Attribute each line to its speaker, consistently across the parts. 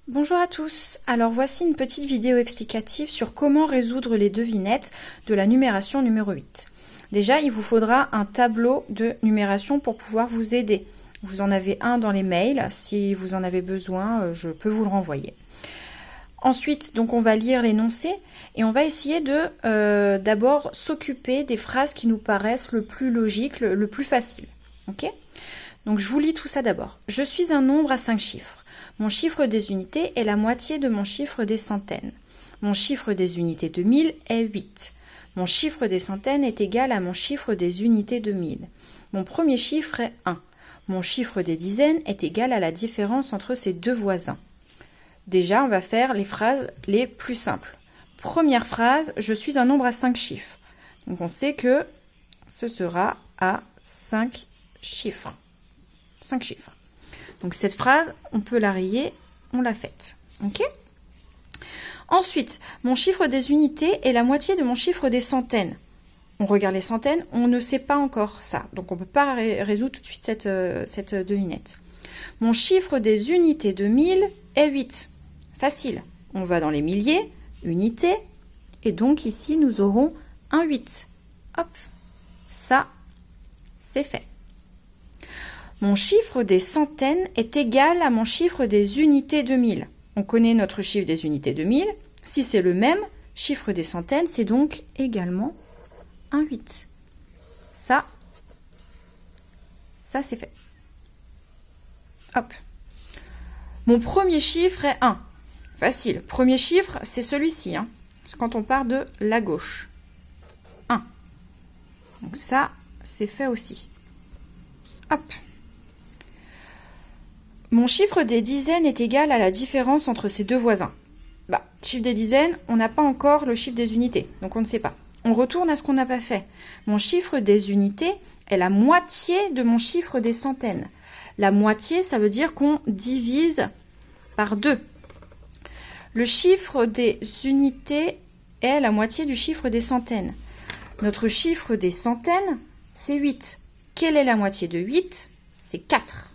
Speaker 1: Bonjour à tous, alors voici une petite vidéo explicative sur comment résoudre les devinettes de la numération numéro 8. Déjà, il vous faudra un tableau de numération pour pouvoir vous aider. Vous en avez un dans les mails, si vous en avez besoin, je peux vous le renvoyer. Ensuite, donc on va lire l'énoncé et on va essayer de d'abord s'occuper des phrases qui nous paraissent le plus logiques, le plus facile. Ok ? Donc je vous lis tout ça d'abord. Je suis un nombre à 5 chiffres. Mon chiffre des unités est la moitié de mon chiffre des centaines. Mon chiffre des unités de 1000 est 8. Mon chiffre des centaines est égal à mon chiffre des unités de 1000. Mon premier chiffre est 1. Mon chiffre des dizaines est égal à la différence entre ses deux voisins. Déjà, on va faire les phrases les plus simples. Première phrase, je suis un nombre à 5 chiffres. Donc on sait que ce sera à 5 chiffres. 5 chiffres. Donc cette phrase, on peut la rayer, on l'a faite. Ok ? Ensuite, mon chiffre des unités est la moitié de mon chiffre des centaines. On regarde les centaines, on ne sait pas encore ça. Donc on ne peut pas résoudre tout de suite cette devinette. Mon chiffre des unités de 1000 est 8. Facile. On va dans les milliers, unités, et donc ici nous aurons un 8. Hop, ça, c'est fait. Mon chiffre des centaines est égal à mon chiffre des unités de 1000. On connaît notre chiffre des unités de 1000. Si c'est le même, chiffre des centaines, c'est donc également un 8. Ça c'est fait. Hop. Mon premier chiffre est 1. Facile. Premier chiffre, c'est celui-ci. C'est quand on part de la gauche. 1. Donc ça, c'est fait aussi. Hop. Mon chiffre des dizaines est égal à la différence entre ses deux voisins. Chiffre des dizaines, on n'a pas encore le chiffre des unités, donc on ne sait pas. On retourne à ce qu'on n'a pas fait. Mon chiffre des unités est la moitié de mon chiffre des centaines. La moitié, ça veut dire qu'on divise par 2. Le chiffre des unités est la moitié du chiffre des centaines. Notre chiffre des centaines, c'est 8. Quelle est la moitié de 8 ? C'est 4.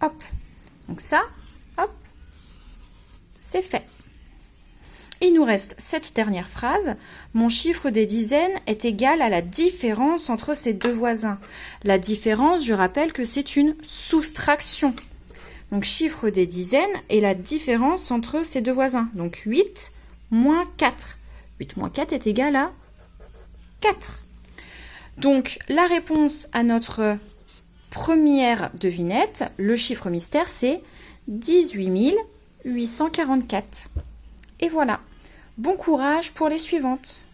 Speaker 1: Hop, donc ça, hop, c'est fait. Il nous reste cette dernière phrase. Mon chiffre des dizaines est égal à la différence entre ses deux voisins. La différence, je rappelle que c'est une soustraction. Donc chiffre des dizaines est la différence entre ses deux voisins. Donc 8 moins 4. 8 moins 4 est égal à 4. Donc la réponse à notre première devinette, le chiffre mystère, c'est 18 844. Et voilà. Bon courage pour les suivantes.